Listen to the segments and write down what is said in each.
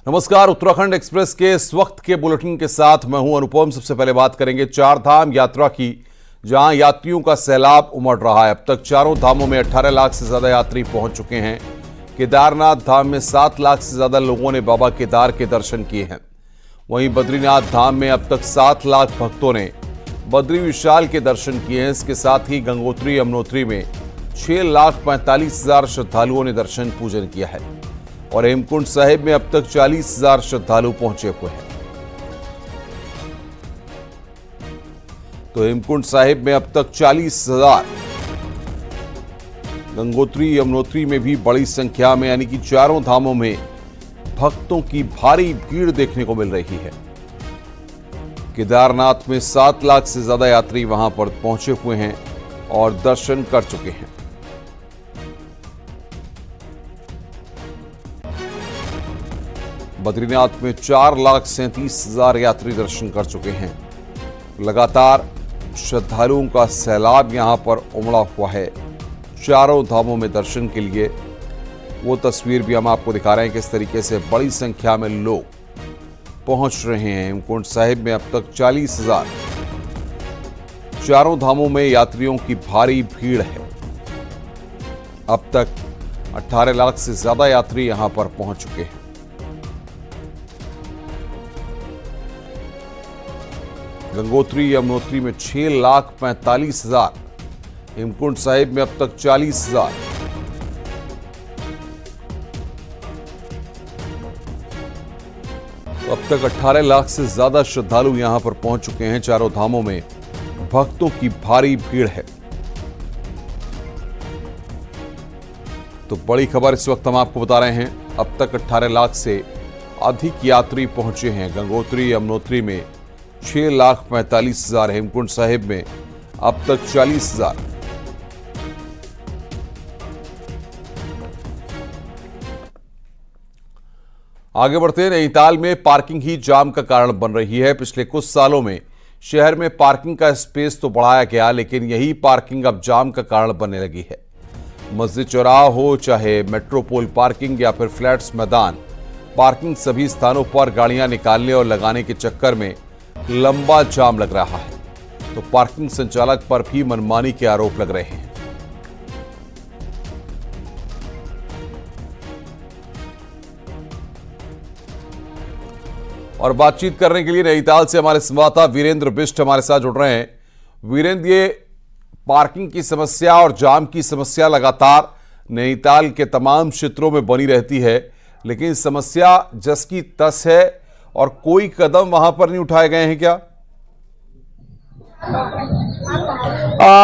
नमस्कार। उत्तराखंड एक्सप्रेस के इस वक्त के बुलेटिन के साथ मैं हूं अनुपम। सबसे पहले बात करेंगे चार धाम यात्रा की, जहां यात्रियों का सैलाब उमड़ रहा है। अब तक चारों धामों में 18 लाख से ज्यादा यात्री पहुंच चुके हैं। केदारनाथ धाम में 7 लाख से ज्यादा लोगों ने बाबा केदार के दर्शन किए हैं। वहीं बद्रीनाथ धाम में अब तक 7 लाख भक्तों ने बद्री विशाल के दर्शन किए हैं। इसके साथ ही गंगोत्री यमुनोत्री में 6,45,000 श्रद्धालुओं ने दर्शन पूजन किया है और हेमकुंड साहिब में अब तक 40,000 श्रद्धालु पहुंचे हुए हैं। तो हेमकुंड साहिब में अब तक 40,000, गंगोत्री यमुनोत्री में भी बड़ी संख्या में यानी कि चारों धामों में भक्तों की भारी भीड़ देखने को मिल रही है। केदारनाथ में 7 लाख से ज्यादा यात्री वहां पर पहुंचे हुए हैं और दर्शन कर चुके हैं। बद्रीनाथ में 4,37,000 यात्री दर्शन कर चुके हैं। लगातार श्रद्धालुओं का सैलाब यहां पर उमड़ा हुआ है चारों धामों में दर्शन के लिए। वो तस्वीर भी हम आपको दिखा रहे हैं किस तरीके से बड़ी संख्या में लोग पहुंच रहे हैं। हेमकुंड साहिब में अब तक 40,000, चारों धामों में यात्रियों की भारी भीड़ है। अब तक 18 लाख से ज्यादा यात्री यहां पर पहुंच चुके हैं। गंगोत्री यमुनोत्री में 6,45,000, हेमकुंड साहिब में अब तक 40,000। तो अब तक 18 लाख से ज्यादा श्रद्धालु यहां पर पहुंच चुके हैं। चारों धामों में भक्तों की भारी भीड़ है। तो बड़ी खबर इस वक्त हम आपको बता रहे हैं, अब तक 18 लाख से अधिक यात्री पहुंचे हैं। गंगोत्री यमुनोत्री में 6,45,000, हेमकुंड साहिब में अब तक 40,000। आगे बढ़ते हैं। नैनीताल में पार्किंग ही जाम का कारण बन रही है। पिछले कुछ सालों में शहर में पार्किंग का स्पेस तो बढ़ाया गया, लेकिन यही पार्किंग अब जाम का कारण बनने लगी है। मस्जिद चौराहा हो, चाहे मेट्रोपोल पार्किंग या फिर फ्लैट्स मैदान, पार्किंग सभी स्थानों पर गाड़ियां निकालने और लगाने के चक्कर में लंबा जाम लग रहा है। तो पार्किंग संचालक पर भी मनमानी के आरोप लग रहे हैं। और बातचीत करने के लिए नैनीताल से हमारे संवाददाता वीरेंद्र बिष्ट हमारे साथ जुड़ रहे हैं। वीरेंद्र, ये पार्किंग की समस्या और जाम की समस्या लगातार नैनीताल के तमाम क्षेत्रों में बनी रहती है, लेकिन समस्या जस की तस है और कोई कदम वहां पर नहीं उठाए गए हैं क्या?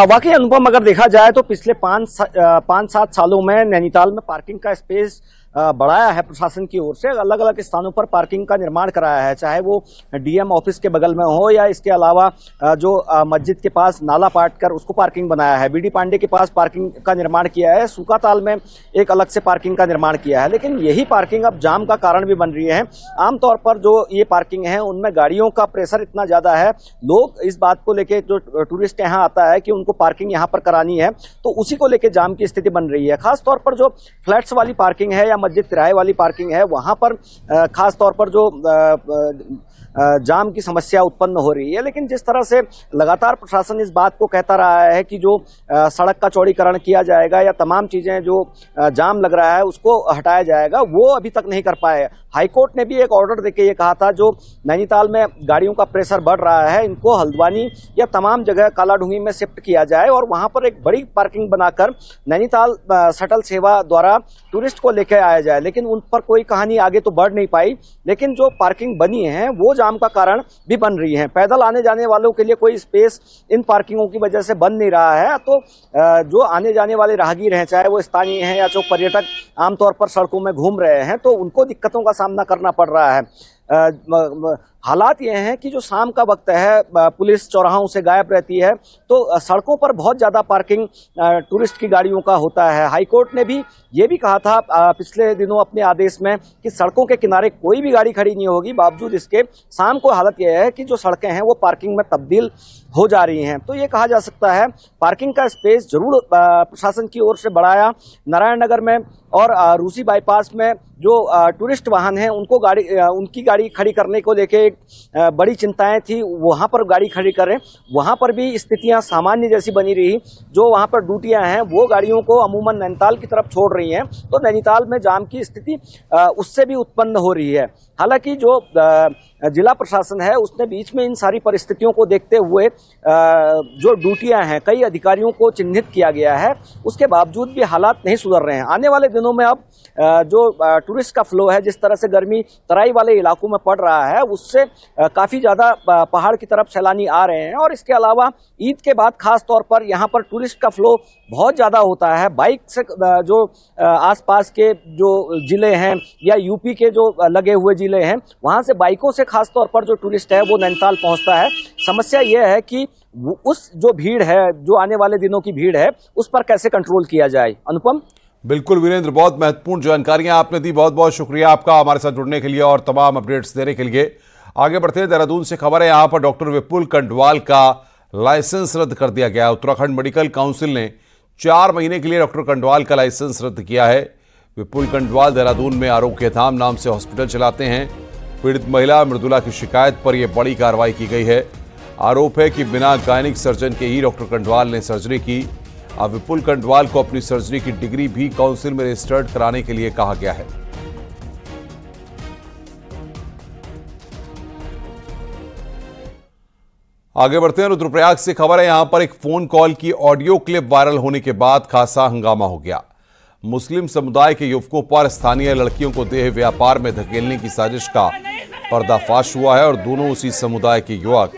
वाकई अनुपम, अगर देखा जाए तो पिछले 5-7 सालों में नैनीताल में पार्किंग का स्पेस बढ़ाया है प्रशासन की ओर से। अलग अलग स्थानों पर पार्किंग का निर्माण कराया है, चाहे वो डीएम ऑफिस के बगल में हो या इसके अलावा जो मस्जिद के पास नाला पाट कर उसको पार्किंग बनाया है। बीडी पांडे के पास पार्किंग का निर्माण किया है। सूकाताल में एक अलग से पार्किंग का निर्माण किया है, लेकिन यही पार्किंग अब जाम का कारण भी बन रही है। आमतौर पर जो ये पार्किंग है उनमें गाड़ियों का प्रेशर इतना ज्यादा है, लोग इस बात को लेकर, जो टूरिस्ट यहाँ आता है कि उनको पार्किंग यहाँ पर करानी है, तो उसी को लेकर जाम की स्थिति बन रही है। खासतौर पर जो फ्लैट्स वाली पार्किंग है या मस्जिद किराए वाली पार्किंग है, वहां पर खास तौर पर जो जाम की समस्या उत्पन्न हो रही है। लेकिन जिस तरह से लगातार प्रशासन इस बात को कहता रहा है कि जो सड़क का चौड़ीकरण किया जाएगा या तमाम चीजें जो जाम लग रहा है उसको हटाया जाएगा, वो अभी तक नहीं कर पाए। हाईकोर्ट ने भी एक ऑर्डर देके ये कहा था, जो नैनीताल में गाड़ियों का प्रेशर बढ़ रहा है, इनको हल्द्वानी या तमाम जगह कालाढूंगी में शिफ्ट किया जाए और वहां पर एक बड़ी पार्किंग बनाकर नैनीताल शटल सेवा द्वारा टूरिस्ट को लेकर आया जाए। लेकिन उन पर कोई कहानी आगे तो बढ़ नहीं पाई। लेकिन जो पार्किंग बनी है वो जाम का कारण भी बन रही है। पैदल आने जाने वालों के लिए कोई स्पेस इन पार्किंगों की वजह से बन नहीं रहा है। तो जो आने जाने वाले राहगीर हैं, चाहे वो स्थानीय हैं या जो पर्यटक आमतौर पर सड़कों में घूम रहे हैं, तो उनको दिक्कतों का सामना करना पड़ रहा है। हालात ये हैं कि जो शाम का वक्त है, पुलिस चौराहों से गायब रहती है, तो सड़कों पर बहुत ज्यादा पार्किंग टूरिस्ट की गाड़ियों का होता है। हाईकोर्ट ने भी ये भी कहा था पिछले दिनों अपने आदेश में कि सड़कों के किनारे कोई भी गाड़ी खड़ी नहीं होगी। बावजूद इसके शाम को हालत यह है कि जो सड़कें हैं वो पार्किंग में तब्दील हो जा रही हैं। तो ये कहा जा सकता है पार्किंग का स्पेस जरूर प्रशासन की ओर से बढ़ाया। नारायण नगर में और रूसी बाईपास में जो टूरिस्ट वाहन हैं उनकी गाड़ी खड़ी करने को लेके एक बड़ी चिंताएं थी, वहां पर गाड़ी खड़ी करें, वहां पर भी स्थितियां सामान्य जैसी बनी रही। जो वहां पर ड्यूटियां हैं वो गाड़ियों को अमूमन नैनीताल की तरफ छोड़ रही हैं, तो नैनीताल में जाम की स्थिति उससे भी उत्पन्न हो रही है। हालांकि जो जिला प्रशासन है उसने बीच में इन सारी परिस्थितियों को देखते हुए जो ड्यूटियां हैं कई अधिकारियों को चिन्हित किया गया है, उसके बावजूद भी हालात नहीं सुधर रहे हैं। आने वाले दिनों में अब जो टूरिस्ट का फ्लो है, जिस तरह से गर्मी तराई वाले इलाकों में पड़ रहा है, उससे काफी ज्यादा पहाड़ की तरफ सैलानी आ रहे हैं। और इसके अलावा ईद के बाद खास तौर पर यहाँ पर टूरिस्ट का फ्लो बहुत ज्यादा होता है। बाइक से जो आसपास के जो जिले हैं या यूपी के जो लगे हुए जिले हैं, वहां से बाइकों से खास तौर पर जो टूरिस्ट है वो नैनीताल पहुंचता है। समस्या यह है कि उस जो भीड़ है, जो आने वाले दिनों की भीड़ है, उस पर कैसे कंट्रोल किया जाए। अनुपम। बिल्कुल वीरेंद्र, बहुत महत्वपूर्ण जानकारियां आपने दी। बहुत बहुत शुक्रिया आपका हमारे साथ जुड़ने के लिए और तमाम अपडेट्स देने के लिए। आगे बढ़ते हैं, देहरादून से खबर है, यहां पर डॉक्टर विपुल कंडवाल का लाइसेंस रद्द कर दिया गया। उत्तराखंड मेडिकल काउंसिल ने 4 महीने के लिए डॉक्टर कंडवाल का लाइसेंस रद्द किया है। विपुल कंडवाल देहरादून में आरोग्यधाम नाम से हॉस्पिटल चलाते हैं। पीड़ित महिला मृदुला की शिकायत पर यह बड़ी कार्रवाई की गई है। आरोप है कि बिना गायनिक सर्जन के ही डॉक्टर कंडवाल ने सर्जरी की। अब विपुल कंडवाल को अपनी सर्जरी की डिग्री भी काउंसिल में रजिस्टर्ड कराने के लिए कहा गया है। आगे बढ़ते हैं, रुद्रप्रयाग से खबर है, यहां पर एक फोन कॉल की ऑडियो क्लिप वायरल होने के बाद खासा हंगामा हो गया। मुस्लिम समुदाय के युवकों पर स्थानीय लड़कियों को देह व्यापार में धकेलने की साजिश का पर्दाफाश हुआ है और दोनों उसी समुदाय के युवक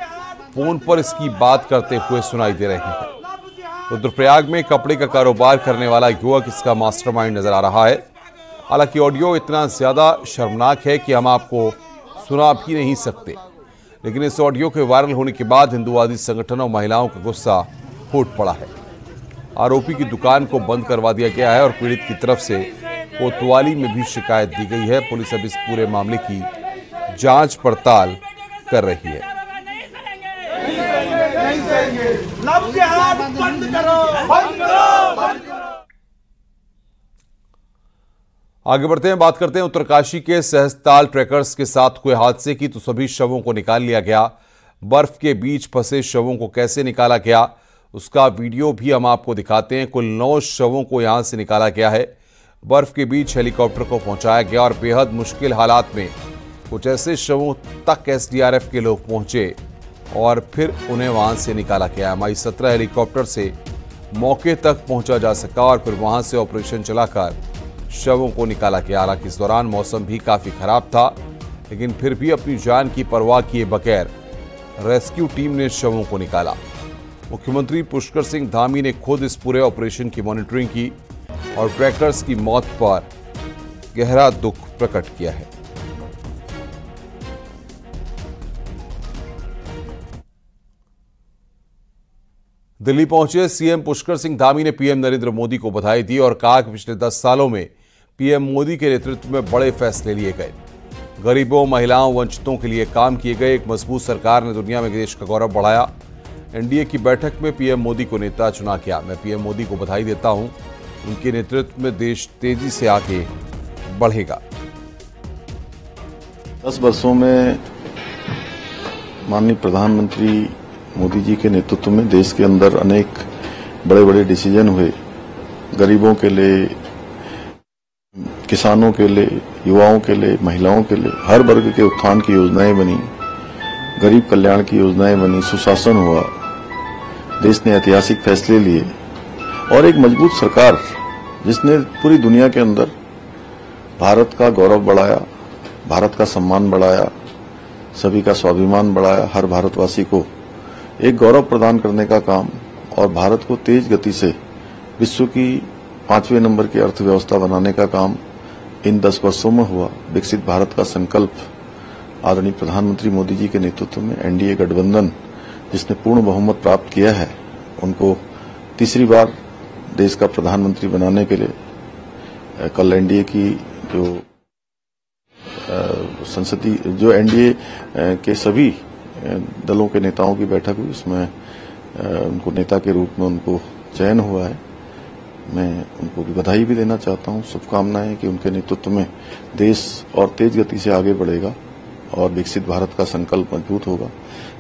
फोन पर इसकी बात करते हुए सुनाई दे रहे हैं। रुद्रप्रयाग में कपड़े का कारोबार करने वाला युवक इसका मास्टरमाइंड नजर आ रहा है। हालांकि ऑडियो इतना ज्यादा शर्मनाक है कि हम आपको सुना भी नहीं सकते, लेकिन इस ऑडियो के वायरल होने के बाद हिंदुवादी संगठनों और महिलाओं का गुस्सा फूट पड़ा है। आरोपी की दुकान को बंद करवा दिया गया है और पीड़ित की तरफ से कोतवाली में भी शिकायत दी गई है। पुलिस अब इस पूरे मामले की जांच पड़ताल कर रही है। आगे बढ़ते हैं, बात करते हैं उत्तरकाशी के सहस्ताल ट्रैकर्स के साथ हुए हादसे की। तो सभी शवों को निकाल लिया गया। बर्फ के बीच फंसे शवों को कैसे निकाला गया उसका वीडियो भी हम आपको दिखाते हैं। कुल 9 शवों को यहां से निकाला गया है। बर्फ के बीच हेलीकॉप्टर को पहुंचाया गया और बेहद मुश्किल हालात में कुछ ऐसे शवों तक एसडीआरएफ के लोग पहुंचे और फिर उन्हें वहां से निकाला गया। MI-17 हेलीकॉप्टर से मौके तक पहुंचा जा सका और फिर वहां से ऑपरेशन चलाकर शवों को निकाला गया। हालांकि इस दौरान मौसम भी काफी खराब था, लेकिन फिर भी अपनी जान की परवाह किए बगैर रेस्क्यू टीम ने शवों को निकाला। मुख्यमंत्री पुष्कर सिंह धामी ने खुद इस पूरे ऑपरेशन की मॉनिटरिंग की और ट्रैकर्स की मौत पर गहरा दुख प्रकट किया है। दिल्ली पहुंचे सीएम पुष्कर सिंह धामी ने पीएम नरेंद्र मोदी को बधाई दी और कहा कि पिछले 10 सालों में पीएम मोदी के नेतृत्व में बड़े फैसले लिए गए। गरीबों, महिलाओं, वंचितों के लिए काम किए गए। एक मजबूत सरकार ने दुनिया में देश का गौरव बढ़ाया। एनडीए की बैठक में पीएम मोदी को नेता चुना गया। मैं पीएम मोदी को बधाई देता हूं। उनके नेतृत्व में देश तेजी से आगे बढ़ेगा। 10 वर्षों में माननीय प्रधानमंत्री मोदी जी के नेतृत्व में देश के अंदर अनेक बड़े बड़े डिसीजन हुए। गरीबों के लिए, किसानों के लिए, युवाओं के लिए, महिलाओं के लिए, हर वर्ग के उत्थान की योजनाएं बनी, गरीब कल्याण की योजनाएं बनी, सुशासन हुआ, देश ने ऐतिहासिक फैसले लिए और एक मजबूत सरकार जिसने पूरी दुनिया के अंदर भारत का गौरव बढ़ाया, भारत का सम्मान बढ़ाया, सभी का स्वाभिमान बढ़ाया, हर भारतवासी को एक गौरव प्रदान करने का काम और भारत को तेज गति से विश्व की 5वें नंबर की अर्थव्यवस्था बनाने का काम इन 10 वर्षों में हुआ। विकसित भारत का संकल्प आदरणीय प्रधानमंत्री मोदी जी के नेतृत्व में एनडीए गठबंधन जिसने पूर्ण बहुमत प्राप्त किया है, उनको तीसरी बार देश का प्रधानमंत्री बनाने के लिए कल एनडीए की जो एनडीए के सभी दलों के नेताओं की बैठक हुई, उसमें उनको नेता के रूप में उनको चयन हुआ है। मैं उनको भी बधाई भी देना चाहता हूं। शुभकामनाएं कि उनके नेतृत्व में देश और तेज गति से आगे बढ़ेगा और विकसित भारत का संकल्प मजबूत होगा।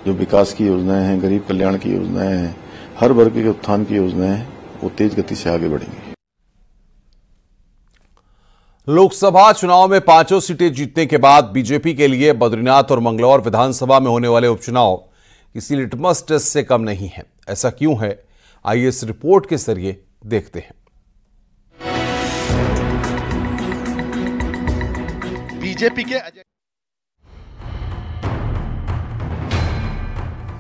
जो विकास की योजनाएं हैं, गरीब कल्याण की योजनाएं हैं, हर वर्ग के उत्थान की योजनाएं हैं, वो तेज गति से आगे बढ़ेंगी। लोकसभा चुनाव में 5 सीटें जीतने के बाद बीजेपी के लिए बद्रीनाथ और मंगलौर विधानसभा में होने वाले उपचुनाव किसी लिटमस टेस्ट से कम नहीं है। ऐसा क्यों है, आइए इस रिपोर्ट के जरिए देखते हैं। बीजेपी के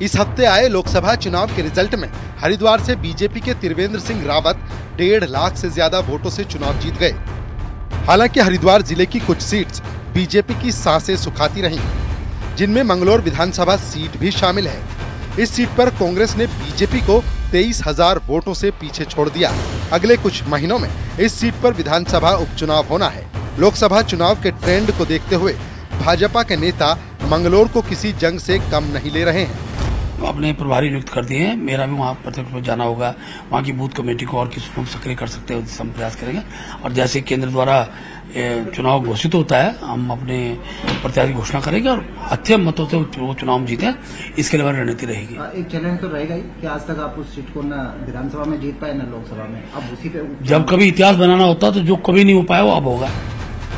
इस हफ्ते आए लोकसभा चुनाव के रिजल्ट में हरिद्वार से बीजेपी के त्रिवेंद्र सिंह रावत 1.5 लाख से ज्यादा वोटों से चुनाव जीत गए। हालांकि हरिद्वार जिले की कुछ सीट्स बीजेपी की सांसें सुखाती रहीं, जिनमें मंगलौर विधानसभा सीट भी शामिल है। इस सीट पर कांग्रेस ने बीजेपी को 23,000 वोटों से पीछे छोड़ दिया। अगले कुछ महीनों में इस सीट पर विधानसभा उपचुनाव होना है। लोकसभा चुनाव के ट्रेंड को देखते हुए भाजपा के नेता मंगलौर को किसी जंग से कम नहीं ले रहे हैं। अपने प्रभारी नियुक्त कर दिए हैं। मेरा भी वहाँ प्रत्यक्ष में जाना होगा। वहाँ की बूथ कमेटी को और किसी को सक्रिय कर सकते हैं, हम प्रयास करेंगे। और जैसे केंद्र द्वारा चुनाव घोषित होता है, हम अपने प्रत्याशी घोषणा करेंगे और अच्छे मतों से वो चुनाव जीते, इसके लिए हमारी रणनीति रहेगी। एक चैलेंज तो रहेगा ही कि आज तक आप उस सीट को न विधानसभा में जीत पाए न लोकसभा में, अब उसी पे जब कभी इतिहास बनाना होता तो जो कभी नहीं हो पाया वो अब होगा।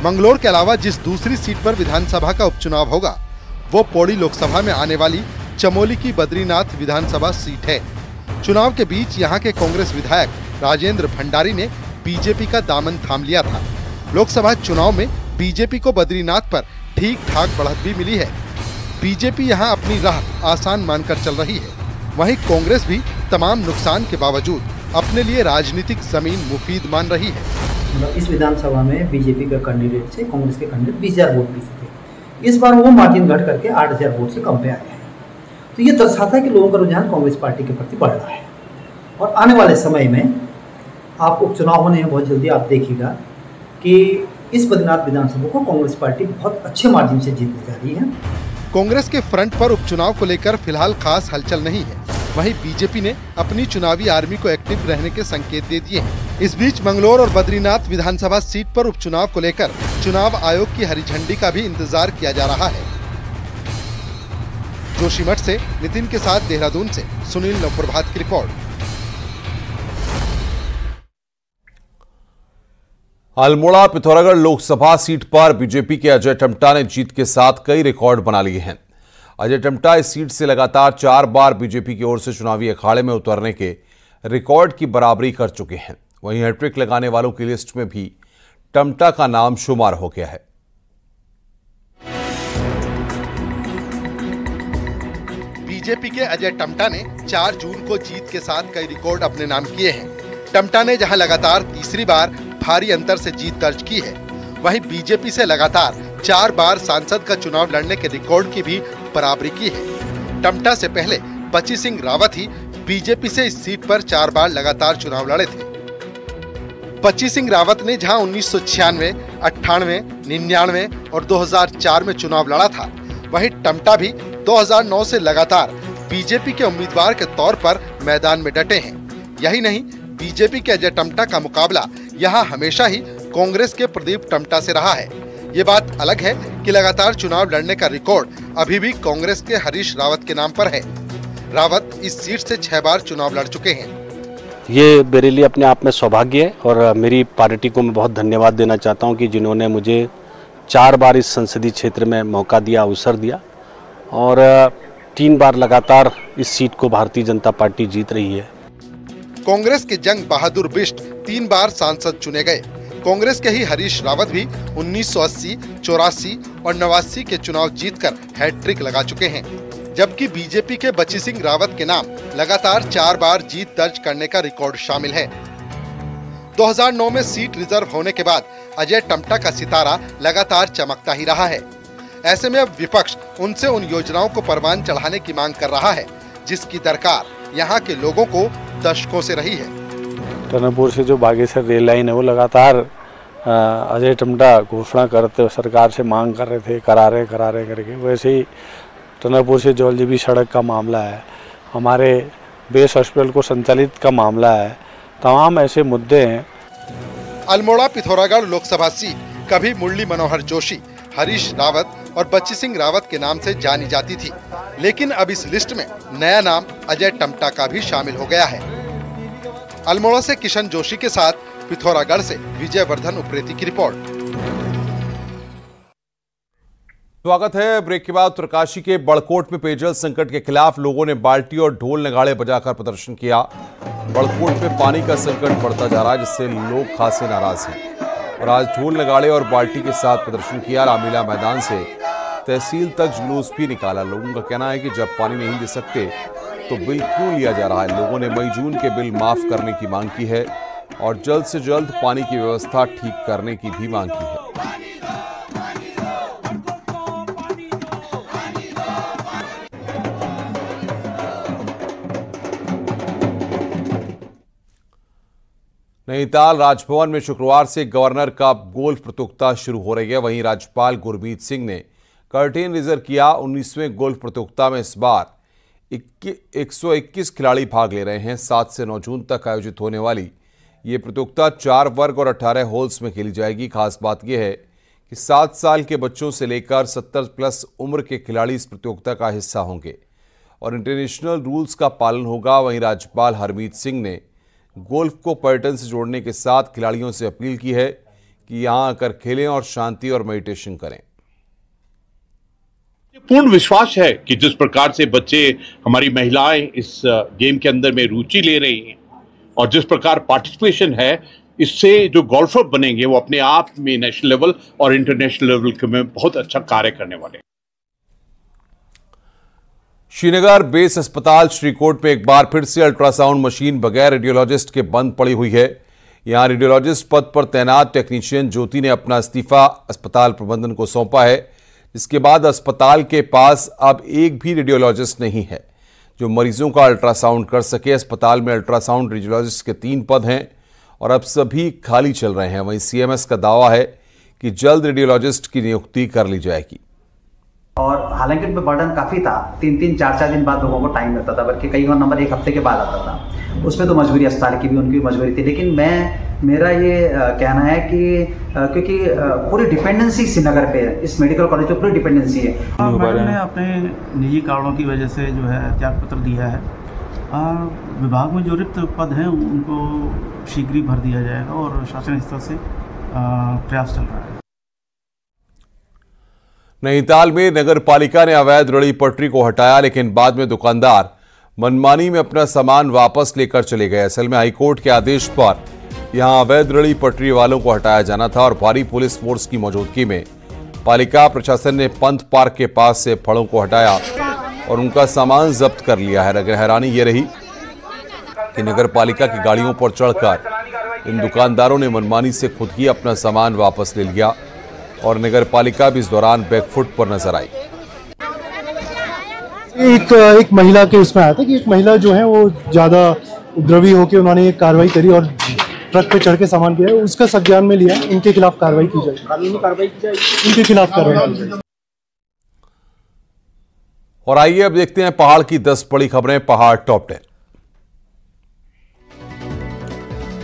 मंगलौर के अलावा जिस दूसरी सीट पर विधानसभा का उपचुनाव होगा वो पौड़ी लोकसभा में आने वाली चमोली की बद्रीनाथ विधानसभा सीट है। चुनाव के बीच यहां के कांग्रेस विधायक राजेंद्र भंडारी ने बीजेपी का दामन थाम लिया था। लोकसभा चुनाव में बीजेपी को बद्रीनाथ पर ठीक ठाक बढ़त भी मिली है। बीजेपी यहां अपनी राह आसान मानकर चल रही है। वहीं कांग्रेस भी तमाम नुकसान के बावजूद अपने लिए राजनीतिक जमीन मुफीद मान रही है। इस विधानसभा में बीजेपी के कैंडिडेट से कांग्रेस के कैंडिडेट 20,000 वोट भी थे। इस बार वो मार्जिन घट करके 8,000 वोट से कम पे आए हैं। तो ये दर्शाता है कि लोगों का रुझान कांग्रेस पार्टी के प्रति बढ़ रहा है। और आने वाले समय में आप उपचुनाव होने हैं बहुत जल्दी, आप देखिएगा कि इस बद्रीनाथ विधानसभा को कांग्रेस पार्टी बहुत अच्छे मार्जिन से जीतने जा रही है। कांग्रेस के फ्रंट पर उपचुनाव को लेकर फिलहाल खास हलचल नहीं है। वहीं बीजेपी ने अपनी चुनावी आर्मी को एक्टिव रहने के संकेत दे दिए हैं। इस बीच मंगलौर और बद्रीनाथ विधानसभा सीट पर उपचुनाव को लेकर चुनाव आयोग की हरी झंडी का भी इंतजार किया जा रहा है। जोशीमठ से नितिन के साथ देहरादून से सुनील नवप्रभात की रिपोर्ट। अल्मोड़ा पिथौरागढ़ लोकसभा सीट पर बीजेपी के अजय टम्टा ने जीत के साथ कई रिकॉर्ड बना लिए हैं। अजय टम्टा इस सीट से लगातार 4 बार बीजेपी की ओर से चुनावी अखाड़े में उतरने के रिकॉर्ड की बराबरी कर चुके हैं। वहीं हैट्रिक लगाने वालों की लिस्ट में भी टम्टा का नाम शुमार हो गया है। बीजेपी के अजय टम्टा ने 4 जून को जीत के साथ कई रिकॉर्ड अपने नाम किए हैं। टम्टा ने जहां लगातार तीसरी बार भारी अंतर से जीत दर्ज की है, वहीं बीजेपी से लगातार 4 बार सांसद का चुनाव लड़ने के रिकॉर्ड की भी बराबरी की है। टम्टा से पहले बची सिंह रावत ही बीजेपी से इस सीट पर 4 बार लगातार चुनाव लड़े थे। बची सिंह रावत ने जहां 1996, 98, 99 और 2004 में चुनाव लड़ा था, वहीं टम्टा भी 2009 से लगातार बीजेपी के उम्मीदवार के तौर पर मैदान में डटे हैं। यही नहीं, बीजेपी के अजय टम्टा का मुकाबला यहां हमेशा ही कांग्रेस के प्रदीप टम्टा से रहा है। ये बात अलग है कि लगातार चुनाव लड़ने का रिकॉर्ड अभी भी कांग्रेस के हरीश रावत के नाम पर है। रावत इस सीट से 6 बार चुनाव लड़ चुके हैं। ये मेरे लिए अपने आप में सौभाग्य है और मेरी पार्टी को मैं बहुत धन्यवाद देना चाहता हूँ कि जिन्होंने मुझे 4 बार इस संसदीय क्षेत्र में मौका दिया, अवसर दिया और 3 बार लगातार इस सीट को भारतीय जनता पार्टी जीत रही है। कांग्रेस के जंग बहादुर बिष्ट 3 बार सांसद चुने गए। कांग्रेस के ही हरीश रावत भी 1980, 84 और 89 के चुनाव जीतकर हैट्रिक लगा चुके हैं, जबकि बीजेपी के बची सिंह रावत के नाम लगातार 4 बार जीत दर्ज करने का रिकॉर्ड शामिल है। 2009 में सीट रिजर्व होने के बाद अजय टम्टा का सितारा लगातार चमकता ही रहा है। ऐसे में अब विपक्ष उनसे उन योजनाओं को परवान चढ़ाने की मांग कर रहा है, जिसकी दरकार यहाँ के लोगों को दशकों से रही है। टनकपुर से जो बागेश्वर रेल लाइन है वो लगातार अजय टम्टा घोषणा करते सरकार से मांग कर रहे थे, करा रहे करके, वैसे ही टनकपुर से जौलजीबी सड़क का मामला है, हमारे बेस हॉस्पिटल को संचालित का मामला है, तमाम ऐसे मुद्दे हैं। अल्मोड़ा पिथौरागढ़ लोकसभा सीट कभी मुरली मनोहर जोशी, हरीश रावत और बच्ची सिंह रावत के नाम से जानी जाती थी, लेकिन अब इस लिस्ट में नया नाम अजय टम्टा का भी शामिल हो गया है। अल्मोड़ा से किशन जोशी के साथ पिथौरागढ़ से विजय वर्धन उप्रेती की रिपोर्ट। स्वागत है। ब्रेक के बाद उत्तरकाशी के बड़कोट में पेयजल संकट के खिलाफ लोगों ने बाल्टी और ढोल नगाड़े बजाकर प्रदर्शन किया। बड़कोट में पानी का संकट बढ़ता जा रहा है, जिससे लोग खासे नाराज हैं और आज ढोल नगाड़े और बाल्टी के साथ प्रदर्शन किया। रामलीला मैदान से तहसील तक जुलूस भी निकाला। लोगों का कहना है कि जब पानी नहीं दे सकते तो बिल क्यों लिया जा रहा है। लोगों ने मई जून के बिल माफ करने की मांग की है और जल्द से जल्द पानी की व्यवस्था ठीक करने की भी मांग की है। नैनीताल राजभवन में शुक्रवार से गवर्नर का गोल्फ प्रतियोगिता शुरू हो रही है। वहीं राज्यपाल गुरमीत सिंह ने कर्टेन रिजर्व किया। 19वें गोल्फ प्रतियोगिता में इस बार 121 खिलाड़ी भाग ले रहे हैं। 7 से 9 जून तक आयोजित होने वाली ये प्रतियोगिता 4 वर्ग और 18 होल्स में खेली जाएगी। खास बात यह है कि 7 साल के बच्चों से लेकर 70 प्लस उम्र के खिलाड़ी इस प्रतियोगिता का हिस्सा होंगे और इंटरनेशनल रूल्स का पालन होगा। वहीं राज्यपाल हरमीत सिंह ने गोल्फ को पर्यटन से जोड़ने के साथ खिलाड़ियों से अपील की है कि यहां आकर खेलें और शांति और मेडिटेशन करें। पूर्ण विश्वास है कि जिस प्रकार से बच्चे, हमारी महिलाएं इस गेम के अंदर में रुचि ले रही हैं और जिस प्रकार पार्टिसिपेशन है, इससे जो गोल्फर बनेंगे वो अपने आप में नेशनल लेवल और इंटरनेशनल लेवल में बहुत अच्छा कार्य करने वाले हैं। श्रीनगर बेस अस्पताल श्रीकोट में एक बार फिर से अल्ट्रासाउंड मशीन बगैर रेडियोलॉजिस्ट के बंद पड़ी हुई है। यहां रेडियोलॉजिस्ट पद पर तैनात टेक्नीशियन ज्योति ने अपना इस्तीफा अस्पताल प्रबंधन को सौंपा है, जिसके बाद अस्पताल के पास अब एक भी रेडियोलॉजिस्ट नहीं है जो मरीजों का अल्ट्रासाउंड कर सके। अस्पताल में अल्ट्रासाउंड रेडियोलॉजिस्ट के 3 पद हैं और अब सभी खाली चल रहे हैं। वहीं सीएमएस का दावा है कि जल्द रेडियोलॉजिस्ट की नियुक्ति कर ली जाएगी। और हालांकि उन पर बर्डन काफ़ी था, 3-3, 4-4 दिन बाद लोगों को टाइम लगता था, बल्कि कई बार नंबर 1 हफ्ते के बाद आता था। उसमें तो मजबूरी अस्पताल की भी, उनकी मजबूरी थी। लेकिन मेरा ये कहना है कि क्योंकि पूरी डिपेंडेंसी श्रीनगर पे है, इस मेडिकल कॉलेज पे पूरी डिपेंडेंसी है। मैंने अपने निजी कारणों की वजह से जो है त्याग पत्र दिया है। विभाग में जो रिक्त पद हैं उनको शीघ्र ही भर दिया जाएगा और शासन स्तर से प्रयास चल रहा है। नैनीताल में नगर पालिका ने अवैध रेहड़ी पटरी को हटाया, लेकिन बाद में दुकानदार मनमानी में अपना सामान वापस लेकर चले गए। असल में हाईकोर्ट के आदेश पर यहां अवैध रेहड़ी पटरी वालों को हटाया जाना था और भारी पुलिस फोर्स की मौजूदगी में पालिका प्रशासन ने पंथ पार्क के पास से फलों को हटाया और उनका सामान जब्त कर लिया है। हैरानी ये रही कि नगर पालिका की गाड़ियों पर चढ़कर इन दुकानदारों ने मनमानी से खुद ही अपना सामान वापस ले लिया और नगर पालिका भी इस दौरान बैकफुट पर नजर आई। एक महिला के उसमें आया था कि एक महिला जो है वो ज्यादा उपद्रवी होकर उन्होंने एक कार्रवाई करी और ट्रक पे चढ़ के सामान किया, उसका संज्ञान में लिया। इनके खिलाफ कार्रवाई की जाएगी, कानूनी कार्रवाई की जाएगी, इनके खिलाफ कार्रवाई की जाएगी। और आइए अब देखते हैं पहाड़ की 10 बड़ी खबरें। पहाड़ टॉप 10।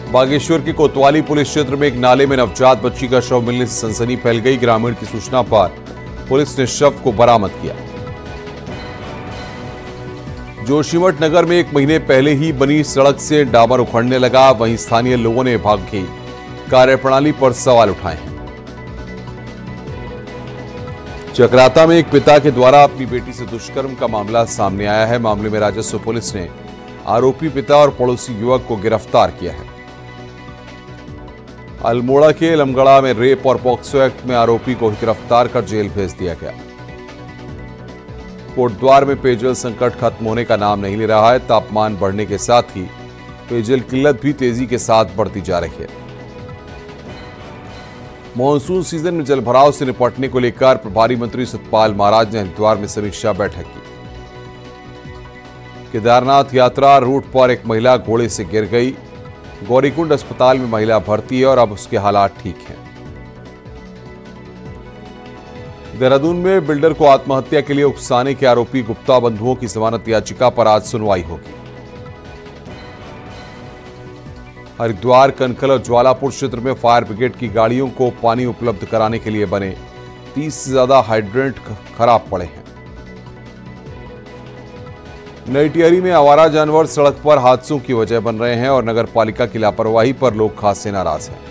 बागेश्वर के कोतवाली पुलिस क्षेत्र में एक नाले में नवजात बच्ची का शव मिलने से सनसनी फैल गई। ग्रामीण की सूचना पर पुलिस ने शव को बरामद किया। जोशीमठ नगर में 1 महीने पहले ही बनी सड़क से डामर उखड़ने लगा। वहीं स्थानीय लोगों ने विभाग की कार्यप्रणाली पर सवाल उठाए हैं। चकराता में एक पिता के द्वारा अपनी बेटी से दुष्कर्म का मामला सामने आया है। मामले में राजस्व पुलिस ने आरोपी पिता और पड़ोसी युवक को गिरफ्तार किया है। अल्मोड़ा के लमगड़ा में रेप और पॉक्सो एक्ट में आरोपी को गिरफ्तार कर जेल भेज दिया गया। कोटद्वार में पेयजल संकट खत्म होने का नाम नहीं ले रहा है। तापमान बढ़ने के साथ ही पेयजल किल्लत भी तेजी के साथ बढ़ती जा रही है। मॉनसून सीजन में जलभराव से निपटने को लेकर प्रभारी मंत्री सतपाल महाराज ने हरिद्वार में समीक्षा बैठक की। केदारनाथ यात्रा रूट पर एक महिला घोड़े से गिर गई। गौरीकुंड अस्पताल में महिला भर्ती है और अब उसके हालात ठीक हैं। देहरादून में बिल्डर को आत्महत्या के लिए उकसाने के आरोपी गुप्ता बंधुओं की जमानत याचिका पर आज सुनवाई होगी। हरिद्वार, कनकल और ज्वालापुर क्षेत्र में फायर ब्रिगेड की गाड़ियों को पानी उपलब्ध कराने के लिए बने 30 से ज्यादा हाइड्रेंट खराब पड़े हैं। नई टिहरी में आवारा जानवर सड़क पर हादसों की वजह बन रहे हैं और नगर पालिका की लापरवाही पर लोग खासे नाराज हैं।